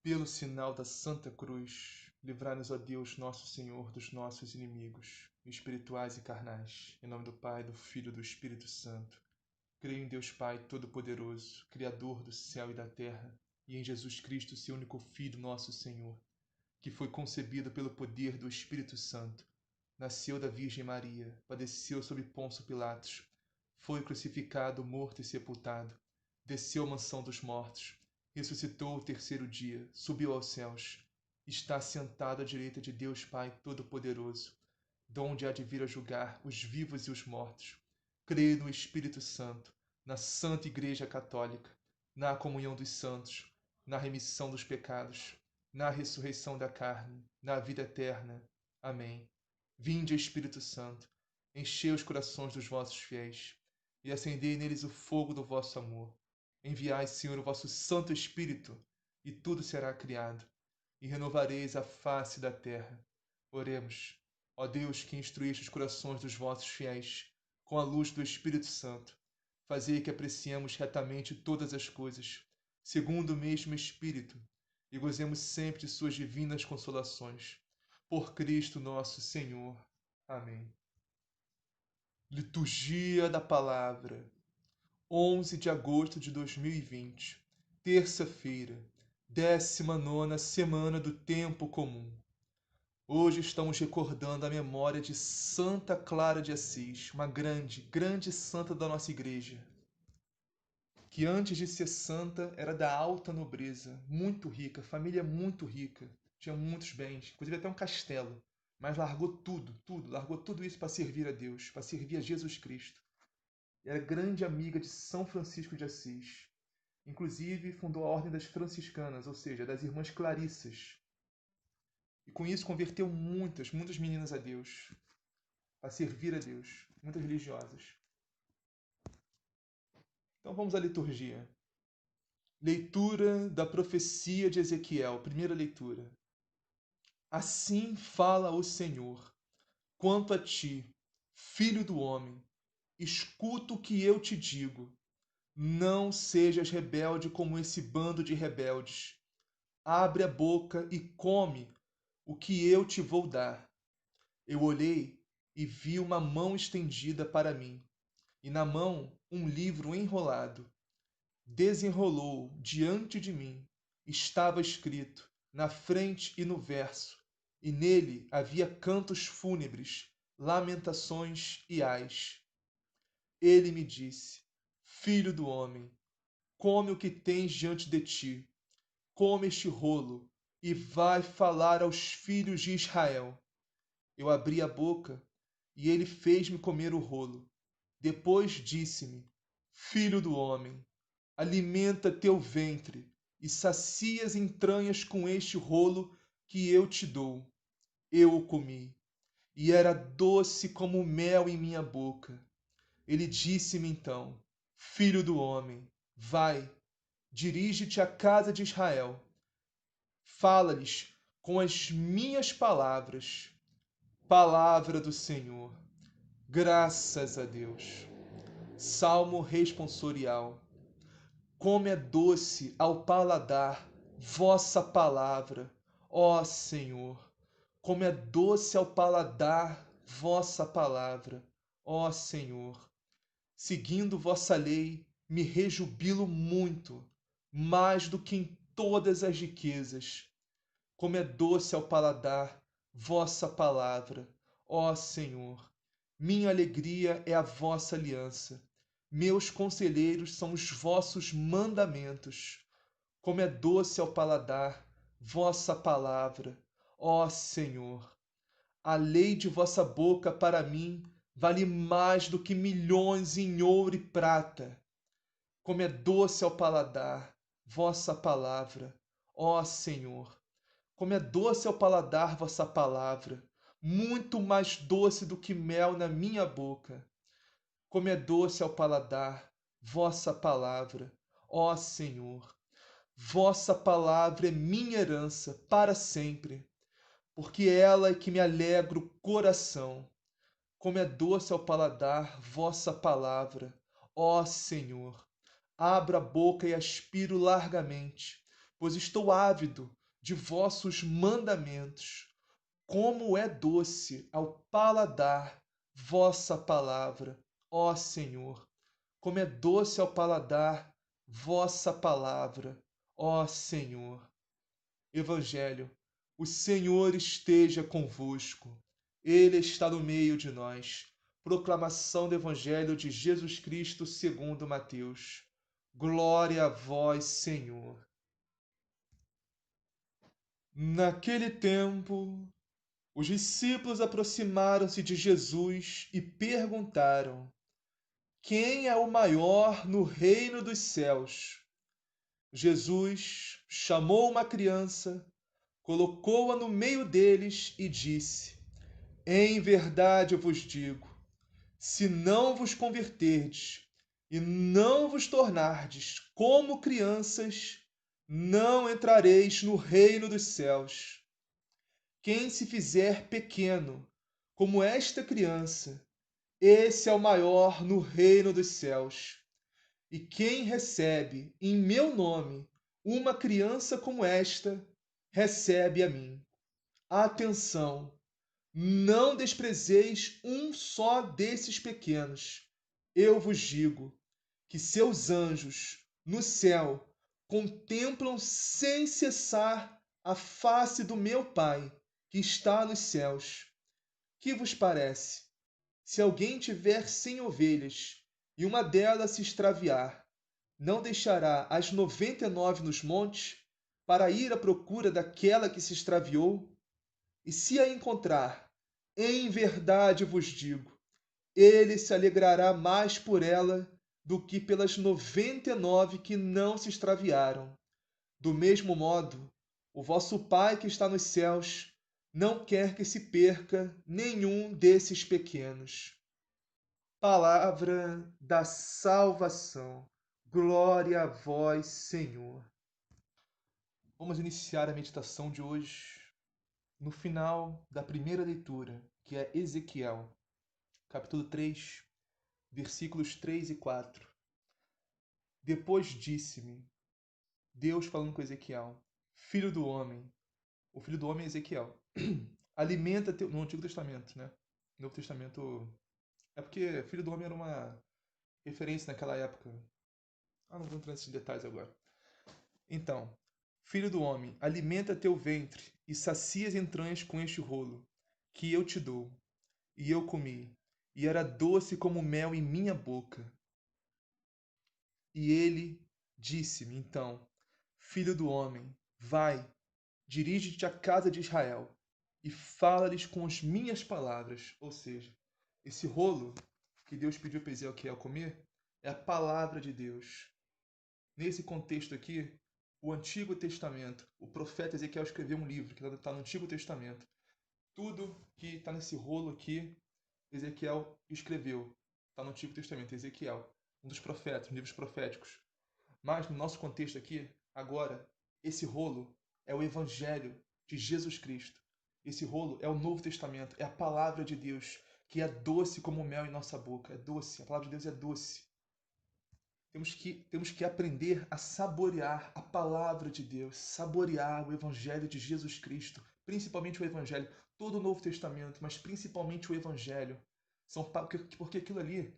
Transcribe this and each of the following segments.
Pelo sinal da Santa Cruz, livrai-nos, ó Deus, nosso Senhor, dos nossos inimigos, espirituais e carnais. Em nome do Pai, do Filho e do Espírito Santo. Creio em Deus Pai Todo-Poderoso, Criador do céu e da terra, e em Jesus Cristo, seu único Filho, nosso Senhor, que foi concebido pelo poder do Espírito Santo, nasceu da Virgem Maria, padeceu sob Pôncio Pilatos, foi crucificado, morto e sepultado, desceu à mansão dos mortos, ressuscitou o terceiro dia, subiu aos céus, está sentado à direita de Deus Pai Todo-Poderoso, donde há de vir a julgar os vivos e os mortos. Creio no Espírito Santo, na Santa Igreja Católica, na comunhão dos santos, na remissão dos pecados, na ressurreição da carne, na vida eterna. Amém. Vinde, Espírito Santo, enchei os corações dos vossos fiéis e acendei neles o fogo do vosso amor. Enviai, Senhor, o vosso Santo Espírito, e tudo será criado, e renovareis a face da terra. Oremos. Ó Deus, que instruíste os corações dos vossos fiéis com a luz do Espírito Santo, fazei que apreciemos retamente todas as coisas, segundo o mesmo Espírito, e gozemos sempre de suas divinas consolações. Por Cristo nosso Senhor. Amém. Liturgia da Palavra. 11 de agosto de 2020, terça-feira, 19ª semana do Tempo Comum. Hoje estamos recordando a memória de Santa Clara de Assis, uma grande santa da nossa igreja, que antes de ser santa era da alta nobreza, muito rica, família muito rica, tinha muitos bens, inclusive até um castelo, mas largou largou tudo isso para servir a Deus, para servir a Jesus Cristo. Era grande amiga de São Francisco de Assis. Inclusive fundou a Ordem das Franciscanas, ou seja, das Irmãs Clarissas. E com isso converteu muitas meninas a Deus, a servir a Deus, muitas religiosas. Então vamos à liturgia. Leitura da profecia de Ezequiel, primeira leitura. Assim fala o Senhor, quanto a ti, filho do homem, escuta o que eu te digo. Não sejas rebelde como esse bando de rebeldes. Abre a boca e come o que eu te vou dar. Eu olhei e vi uma mão estendida para mim, e na mão um livro enrolado. Desenrolou diante de mim. Estava escrito, na frente e no verso, e nele havia cantos fúnebres, lamentações e ais. Ele me disse, filho do homem, come o que tens diante de ti, come este rolo, e vai falar aos filhos de Israel. Eu abri a boca, e ele fez-me comer o rolo. Depois disse-me, filho do homem, alimenta teu ventre, e sacia as entranhas com este rolo que eu te dou. Eu o comi, e era doce como mel em minha boca. Ele disse-me então, filho do homem, vai, dirige-te à casa de Israel. Fala-lhes com as minhas palavras. Palavra do Senhor. Graças a Deus. Salmo responsorial. Como é doce ao paladar vossa palavra, ó Senhor. Como é doce ao paladar vossa palavra, ó Senhor. Seguindo vossa lei, me rejubilo muito, mais do que em todas as riquezas. Como é doce ao paladar vossa palavra, ó Senhor. Minha alegria é a vossa aliança. Meus conselheiros são os vossos mandamentos. Como é doce ao paladar vossa palavra, ó Senhor. A lei de vossa boca para mim vale mais do que milhões em ouro e prata. Como é doce ao paladar vossa palavra, ó Senhor. Como é doce ao paladar vossa palavra, muito mais doce do que mel na minha boca. Como é doce ao paladar vossa palavra, ó Senhor. Vossa palavra é minha herança para sempre, porque ela é que me alegra o coração. Como é doce ao paladar vossa palavra, ó Senhor. Abro a boca e aspiro largamente, pois estou ávido de vossos mandamentos. Como é doce ao paladar vossa palavra, ó Senhor. Como é doce ao paladar vossa palavra, ó Senhor. Evangelho, o Senhor esteja convosco. Ele está no meio de nós. Proclamação do Evangelho de Jesus Cristo segundo Mateus. Glória a vós, Senhor. Naquele tempo, os discípulos aproximaram-se de Jesus e perguntaram: Quem é o maior no reino dos céus? Jesus chamou uma criança, colocou-a no meio deles e disse: Em verdade eu vos digo, se não vos converterdes e não vos tornardes como crianças, não entrareis no reino dos céus. Quem se fizer pequeno, como esta criança, esse é o maior no reino dos céus. E quem recebe em meu nome uma criança como esta, recebe a mim. Atenção! Não desprezeis um só desses pequenos. Eu vos digo que seus anjos no céu contemplam sem cessar a face do meu Pai que está nos céus. Que vos parece? Se alguém tiver 100 ovelhas e uma delas se extraviar, não deixará as 99 nos montes para ir à procura daquela que se extraviou? E se a encontrar, em verdade vos digo, ele se alegrará mais por ela do que pelas 99 que não se extraviaram. Do mesmo modo, o vosso Pai que está nos céus não quer que se perca nenhum desses pequenos. Palavra da salvação. Glória a vós, Senhor. Vamos iniciar a meditação de hoje no final da primeira leitura, que é Ezequiel, capítulo 3, versículos 3 e 4. Depois disse-me, Deus falando com Ezequiel, filho do homem, o filho do homem é Ezequiel, alimenta teu... no Antigo Testamento, né? No Novo Testamento, é porque filho do homem era uma referência naquela época. Não vou entrar nesses detalhes agora. Então, filho do homem, alimenta teu ventre e sacia as entranhas com este rolo, que eu te dou. E eu comi, e era doce como mel em minha boca. E ele disse-me então, filho do homem, vai, dirige-te à casa de Israel, e fala-lhes com as minhas palavras. Ou seja, esse rolo que Deus pediu para Ezequiel comer é a palavra de Deus. Nesse contexto aqui, o Antigo Testamento, o profeta Ezequiel escreveu um livro que está no Antigo Testamento. Tudo que está nesse rolo aqui, Ezequiel escreveu. Está no Antigo Testamento, Ezequiel, um dos profetas, livros proféticos. Mas no nosso contexto aqui, agora, esse rolo é o Evangelho de Jesus Cristo. Esse rolo é o Novo Testamento, é a palavra de Deus, que é doce como mel em nossa boca. É doce, a palavra de Deus é doce. Temos que aprender a saborear a palavra de Deus, saborear o Evangelho de Jesus Cristo, principalmente o Evangelho, todo o Novo Testamento, mas principalmente o Evangelho. Porque aquilo ali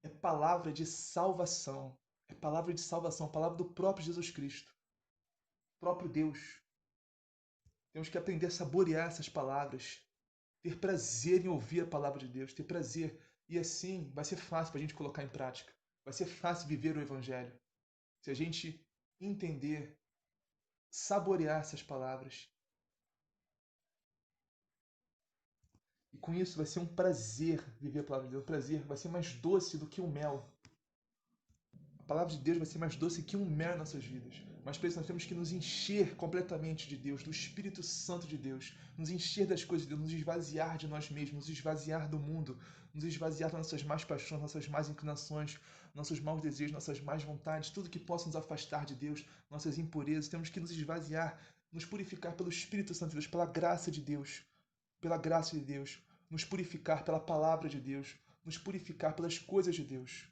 é palavra de salvação, é palavra de salvação, palavra do próprio Jesus Cristo, próprio Deus. Temos que aprender a saborear essas palavras, ter prazer em ouvir a palavra de Deus, ter prazer. E assim vai ser fácil para a gente colocar em prática. Vai ser fácil viver o Evangelho. Se a gente entender, saborear essas palavras. E com isso vai ser um prazer viver a palavra de Deus. Um prazer, vai ser mais doce do que o mel. A palavra de Deus vai ser mais doce que um mel em nossas vidas. Mas para isso nós temos que nos encher completamente de Deus, do Espírito Santo de Deus. Nos encher das coisas de Deus, nos esvaziar de nós mesmos, nos esvaziar do mundo, nos esvaziar das nossas más paixões, nossas más inclinações, nossos maus desejos, nossas más vontades, tudo que possa nos afastar de Deus, nossas impurezas. Temos que nos esvaziar, nos purificar pelo Espírito Santo de Deus, pela graça de Deus. Pela graça de Deus. Nos purificar pela palavra de Deus. Nos purificar pelas coisas de Deus.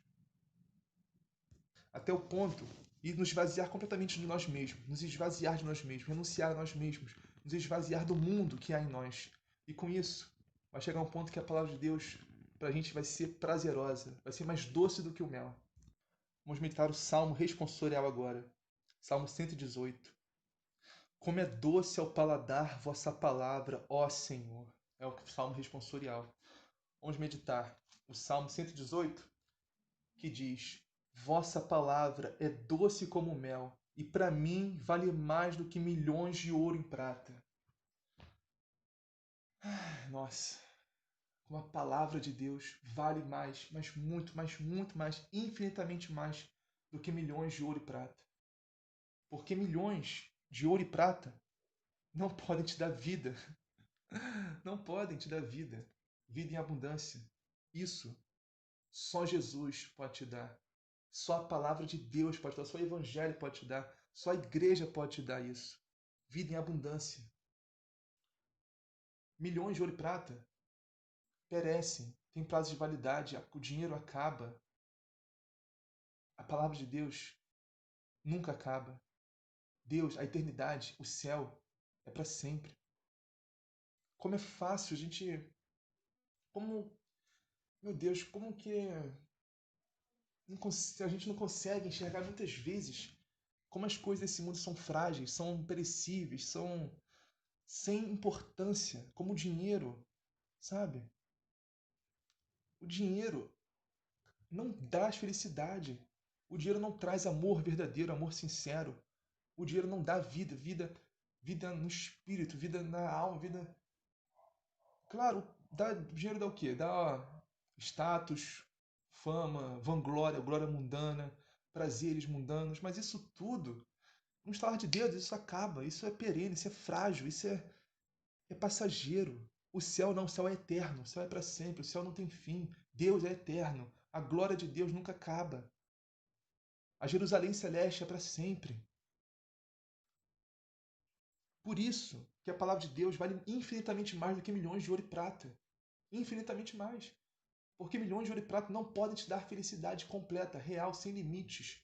Até o ponto e nos esvaziar completamente de nós mesmos, nos esvaziar de nós mesmos, renunciar a nós mesmos, nos esvaziar do mundo que há em nós. E com isso, vai chegar um ponto que a palavra de Deus para a gente vai ser prazerosa, vai ser mais doce do que o mel. Vamos meditar o Salmo responsorial agora. Salmo 118. Como é doce ao paladar vossa palavra, ó Senhor. É o Salmo responsorial. Vamos meditar o Salmo 118, que diz: Vossa palavra é doce como mel, e para mim vale mais do que milhões de ouro em prata. Nossa, como a palavra de Deus vale mais, mas muito mais, infinitamente mais do que milhões de ouro e prata. Porque milhões de ouro e prata não podem te dar vida. Não podem te dar vida. Vida em abundância. Isso só Jesus pode te dar. Só a palavra de Deus pode te dar. Só o Evangelho pode te dar. Só a igreja pode te dar isso. Vida em abundância. Milhões de ouro e prata perecem. Tem prazo de validade. O dinheiro acaba. A palavra de Deus nunca acaba. Deus, a eternidade, o céu, é para sempre. Como é fácil a gente. Como. Meu Deus, como que a gente não consegue enxergar muitas vezes como as coisas desse mundo são frágeis, são perecíveis, são sem importância, como o dinheiro, sabe? O dinheiro não dá felicidade. O dinheiro não traz amor verdadeiro, amor sincero. O dinheiro não dá vida, vida no espírito, vida na alma, vida. Claro, dinheiro dá o quê? Dá status, fama, vanglória, glória mundana, prazeres mundanos, mas isso tudo, no estalar de dedos, isso acaba, isso é perene, isso é frágil, isso é passageiro. O céu não, o céu é eterno, o céu é para sempre, o céu não tem fim, Deus é eterno, a glória de Deus nunca acaba. A Jerusalém celeste é para sempre. Por isso que a palavra de Deus vale infinitamente mais do que milhões de ouro e prata. Infinitamente mais. Porque milhões de ouro e prata não podem te dar felicidade completa, real, sem limites.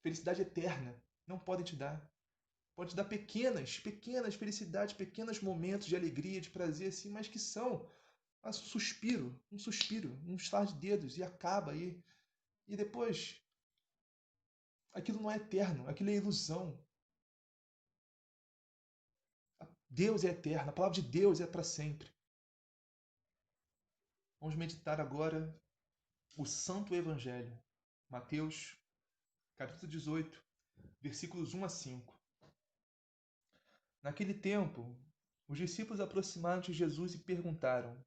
Felicidade eterna. Não podem te dar. Pode te dar pequenas felicidades, pequenos momentos de alegria, de prazer, assim, mas que são um suspiro, um estalar de dedos, e acaba aí. E depois, aquilo não é eterno, aquilo é ilusão. Deus é eterno, a palavra de Deus é para sempre. Vamos meditar agora o Santo Evangelho. Mateus, capítulo 18, versículos 1 a 5. Naquele tempo, os discípulos aproximaram de Jesus e perguntaram: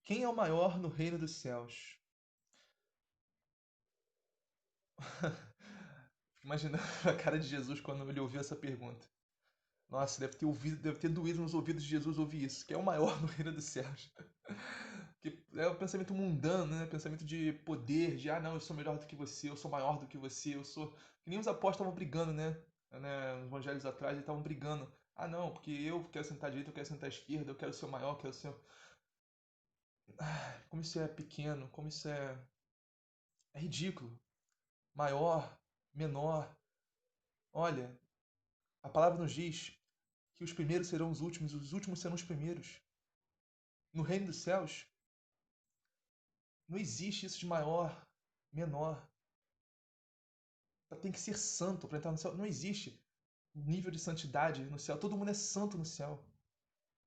Quem é o maior no reino dos céus? Fico imaginando a cara de Jesus quando ele ouviu essa pergunta. Nossa, deve ter doído nos ouvidos de Jesus ouvir isso. Quem é o maior no reino dos céus? Que é o pensamento mundano, né? Pensamento de poder, de não, eu sou melhor do que você, eu sou maior do que você, eu sou. Que nem os apóstolos estavam brigando, né? Nos evangelhos atrás, eles estavam brigando. Não, porque eu quero sentar à direita, eu quero sentar à esquerda, eu quero ser o maior, eu quero ser. Como isso é pequeno, como isso é ridículo. Maior, menor. Olha, a palavra nos diz que os primeiros serão os últimos serão os primeiros. No reino dos céus, não existe isso de maior, menor. Tem que ser santo para entrar no céu. Não existe nível de santidade no céu. Todo mundo é santo no céu.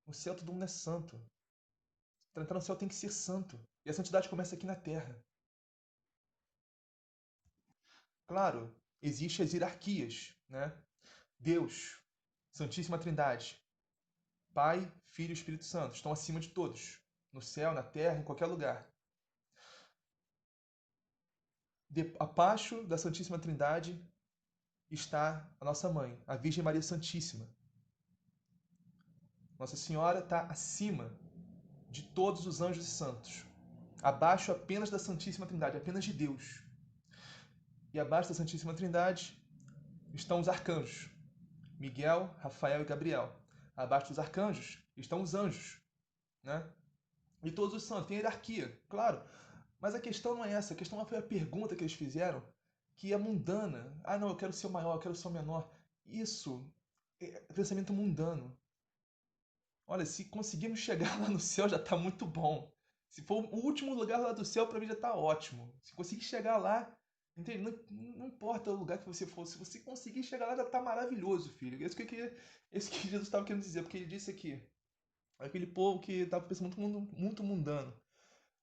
No céu todo mundo é santo. Para entrar no céu tem que ser santo. E a santidade começa aqui na terra. Claro, existem as hierarquias, né? Deus, Santíssima Trindade, Pai, Filho e Espírito Santo estão acima de todos. No céu, na terra, em qualquer lugar. Abaixo da Santíssima Trindade está a nossa mãe, a Virgem Maria Santíssima. Nossa Senhora está acima de todos os anjos e santos. Abaixo apenas da Santíssima Trindade, apenas de Deus. E abaixo da Santíssima Trindade estão os arcanjos, Miguel, Rafael e Gabriel. Abaixo dos arcanjos estão os anjos, né? E todos os santos. Tem hierarquia, claro. Mas a questão não é essa. A questão foi a pergunta que eles fizeram. que é mundana. Ah, não, eu quero ser o maior, eu quero ser o menor. Isso é pensamento mundano. Olha, se conseguirmos chegar lá no céu já está muito bom. Se for o último lugar lá do céu, para mim já está ótimo. Se conseguir chegar lá, entende? Não importa o lugar que você for, se você conseguir chegar lá já está maravilhoso, filho. Esse que Jesus estava querendo dizer, porque ele disse aqui, aquele povo que estava pensando muito mundano.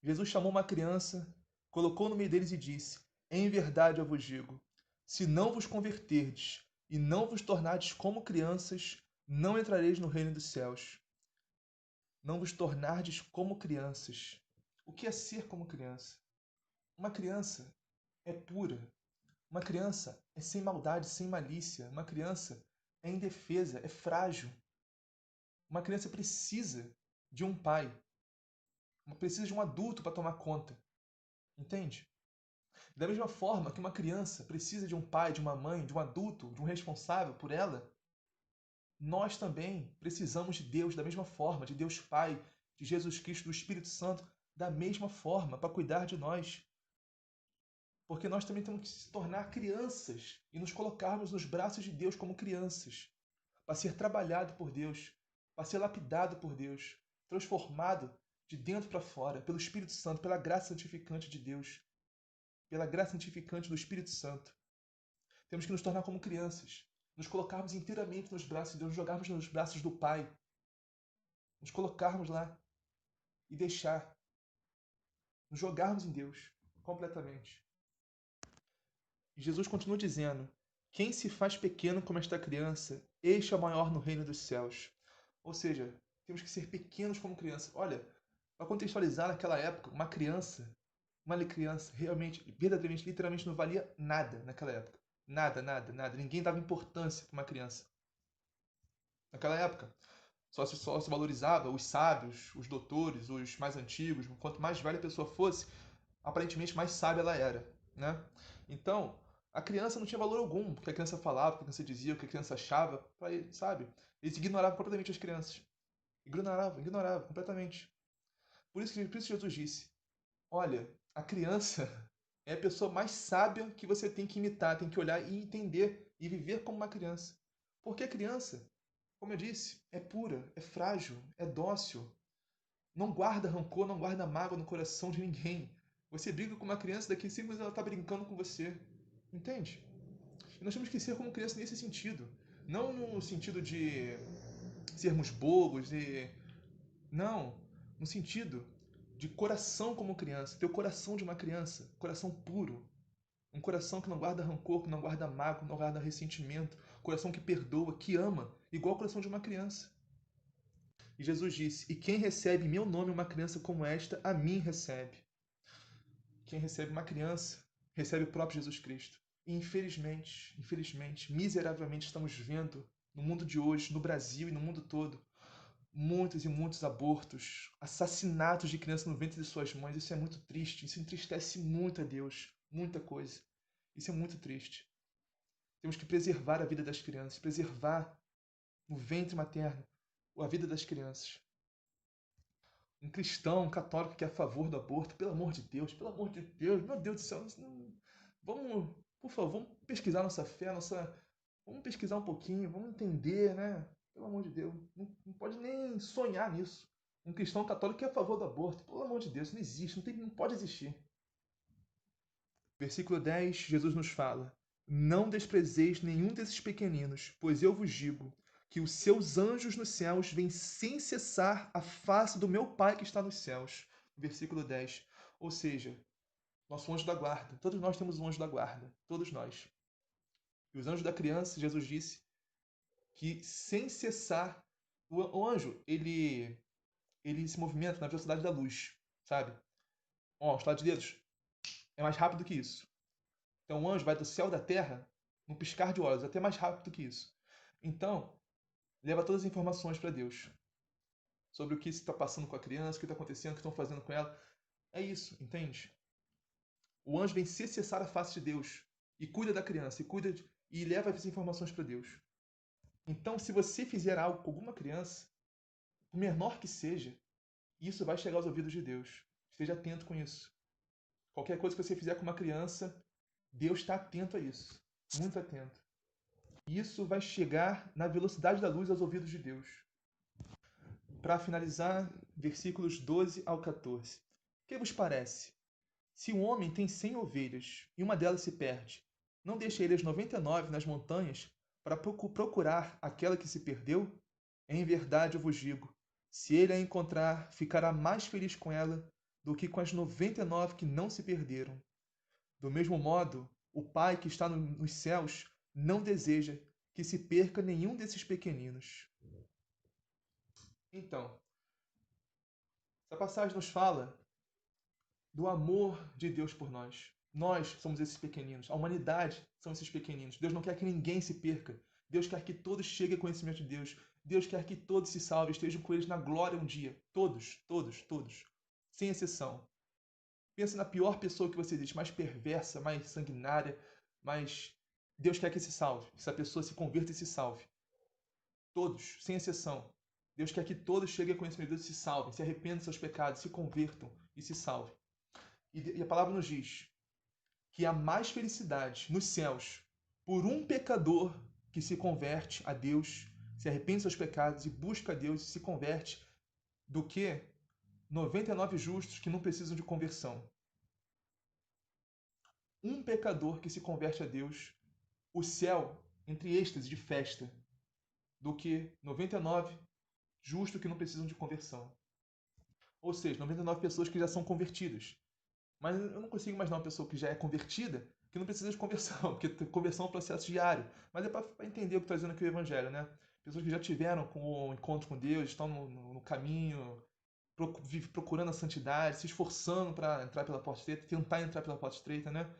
Jesus chamou uma criança, colocou no meio deles e disse: Em verdade eu vos digo, se não vos converterdes e não vos tornardes como crianças, não entrareis no reino dos céus. Não vos tornardes como crianças. O que é ser como criança? Uma criança é pura. Uma criança é sem maldade, sem malícia. Uma criança é indefesa, é frágil. Uma criança precisa de um pai. Precisa de um adulto para tomar conta. Entende? Da mesma forma que uma criança precisa de um pai, de uma mãe, de um adulto, de um responsável por ela, nós também precisamos de Deus da mesma forma, de Deus Pai, de Jesus Cristo, do Espírito Santo, da mesma forma, para cuidar de nós. Porque nós também temos que se tornar crianças e nos colocarmos nos braços de Deus como crianças, para ser trabalhado por Deus, para ser lapidado por Deus, transformado de dentro para fora, pelo Espírito Santo, pela graça santificante de Deus, pela graça santificante do Espírito Santo. Temos que nos tornar como crianças, nos colocarmos inteiramente nos braços de Deus, nos jogarmos nos braços do Pai, nos colocarmos lá e deixar, nos jogarmos em Deus completamente. E Jesus continua dizendo: Quem se faz pequeno como esta criança, este é o maior no reino dos céus. Ou seja, temos que ser pequenos como criança. Olha, para contextualizar naquela época, uma criança realmente, verdadeiramente, literalmente não valia nada naquela época. Nada, nada, nada. Ninguém dava importância para uma criança. Naquela época, só se valorizava os sábios, os doutores, os mais antigos. Quanto mais velha a pessoa fosse, aparentemente mais sábia ela era, né? Então, a criança não tinha valor algum, porque a criança falava, o que a criança dizia, o que a criança achava, sabe? Eles ignoravam completamente as crianças. Ignoravam completamente. Por isso Jesus disse: Olha, a criança é a pessoa mais sábia que você tem que imitar, tem que olhar e entender e viver como uma criança. Porque a criança, como eu disse, é pura, é frágil, é dócil. Não guarda rancor, não guarda mágoa no coração de ninguém. Você briga com uma criança, daqui a 5 anos ela está brincando com você. Entende? E nós temos que ser como criança nesse sentido. Não no sentido de sermos bobos e. Não. No sentido de coração como criança. Ter o coração de uma criança. Coração puro. Um coração que não guarda rancor, que não guarda mágoa, que não guarda ressentimento. Coração que perdoa, que ama, igual o coração de uma criança. E Jesus disse: E quem recebe em meu nome uma criança como esta, a mim recebe. Quem recebe uma criança, recebe o próprio Jesus Cristo. E infelizmente, miseravelmente estamos vendo no mundo de hoje, no Brasil e no mundo todo, muitos e muitos abortos, assassinatos de crianças no ventre de suas mães. Isso é muito triste, isso entristece muito a Deus, muita coisa. Isso é muito triste. Temos que preservar a vida das crianças, preservar no ventre materno a vida das crianças. Um cristão, um católico que é a favor do aborto, pelo amor de Deus, meu Deus do céu, vamos, por favor, vamos pesquisar nossa fé, vamos pesquisar um pouquinho, vamos entender, né? Pelo amor de Deus, não pode nem sonhar nisso. Um cristão católico que é a favor do aborto, pelo amor de Deus, não existe, não pode existir. Versículo 10, Jesus nos fala: Não desprezeis nenhum desses pequeninos, pois eu vos digo que os seus anjos nos céus vêm sem cessar a face do meu Pai que está nos céus. Versículo 10. Ou seja, nosso anjo da guarda. Todos nós temos um anjo da guarda. Todos nós. E os anjos da criança, Jesus disse que sem cessar, o anjo, ele se movimenta na velocidade da luz, sabe? Ó, o estalar de dedos é mais rápido que isso. Então o anjo vai do céu à terra num piscar de olhos, até mais rápido que isso. Então, leva todas as informações para Deus sobre o que está passando com a criança, o que está acontecendo, o que estão fazendo com ela. É isso, entende? O anjo vem se cessar a face de Deus e cuida da criança, e leva essas informações para Deus. Então, se você fizer algo com alguma criança, por menor que seja, isso vai chegar aos ouvidos de Deus. Esteja atento com isso. Qualquer coisa que você fizer com uma criança, Deus está atento a isso, muito atento. E isso vai chegar na velocidade da luz aos ouvidos de Deus. Para finalizar, versículos 12 ao 14. Que vos parece? Se um homem tem 100 ovelhas e uma delas se perde, não deixa ele as 99 nas montanhas para procurar aquela que se perdeu? Em verdade eu vos digo, se ele a encontrar, ficará mais feliz com ela do que com as 99 que não se perderam. Do mesmo modo, o Pai que está nos céus não deseja que se perca nenhum desses pequeninos. Então, essa passagem nos fala do amor de Deus por nós. Nós somos esses pequeninos. A humanidade são esses pequeninos. Deus não quer que ninguém se perca. Deus quer que todos cheguem ao conhecimento de Deus. Deus quer que todos se salvem, estejam com eles na glória um dia. Todos, todos, todos. Sem exceção. Pensa na pior pessoa que você existe, mais perversa, mais sanguinária, mas Deus quer que se salve. Que essa pessoa se converta e se salve. Todos, sem exceção. Deus quer que todos cheguem ao conhecimento de Deus e se salvem, se arrependam dos seus pecados, se convertam e se salvem. E a palavra nos diz que há mais felicidade nos céus por um pecador que se converte a Deus, se arrepende dos seus pecados e busca a Deus e se converte, do que 99 justos que não precisam de conversão. Um pecador que se converte a Deus, o céu entre êxtase de festa, do que 99 justos que não precisam de conversão. Ou seja, 99 pessoas que já são convertidas. Mas eu não consigo imaginar uma pessoa que já é convertida que não precisa de conversão, porque conversão é um processo diário. Mas é para entender o que está dizendo aqui o Evangelho, né? Pessoas que já tiveram um encontro com Deus, estão no caminho, procurando a santidade, se esforçando para entrar pela porta estreita, tentar entrar pela porta estreita, né?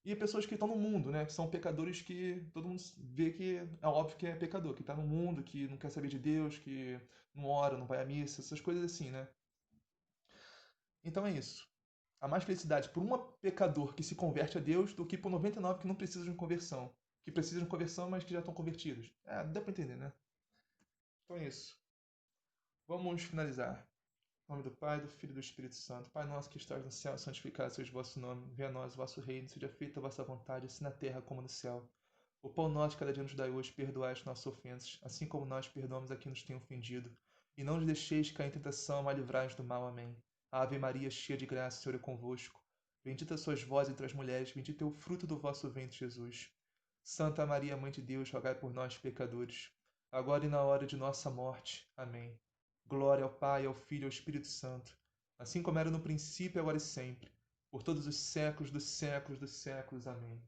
E pessoas que estão no mundo, né? Que são pecadores que todo mundo vê que é óbvio que é pecador, que está no mundo, que não quer saber de Deus, que não ora, não vai à missa, essas coisas assim, né? Então é isso. Há mais felicidade por um pecador que se converte a Deus do que por 99 que não precisam de conversão. Que precisam de conversão, mas que já estão convertidos. Dá para entender, né? Então é isso. Vamos finalizar. Em nome do Pai, do Filho e do Espírito Santo. Pai nosso que estás no céu, santificado seja o vosso nome. Venha a nós o vosso reino, seja feita a vossa vontade, assim na terra como no céu. O pão nosso cada dia nos dai hoje, perdoai as nossas ofensas, assim como nós perdoamos a quem nos tem ofendido. E não nos deixeis cair em tentação, mas livrai-nos do mal. Amém. Ave Maria, cheia de graça, o Senhor é convosco. Bendita sois vós entre as mulheres, bendito é o fruto do vosso ventre, Jesus. Santa Maria, Mãe de Deus, rogai por nós, pecadores, agora e na hora de nossa morte. Amém. Glória ao Pai, ao Filho e ao Espírito Santo, assim como era no princípio, agora e sempre, por todos os séculos dos séculos dos séculos. Amém.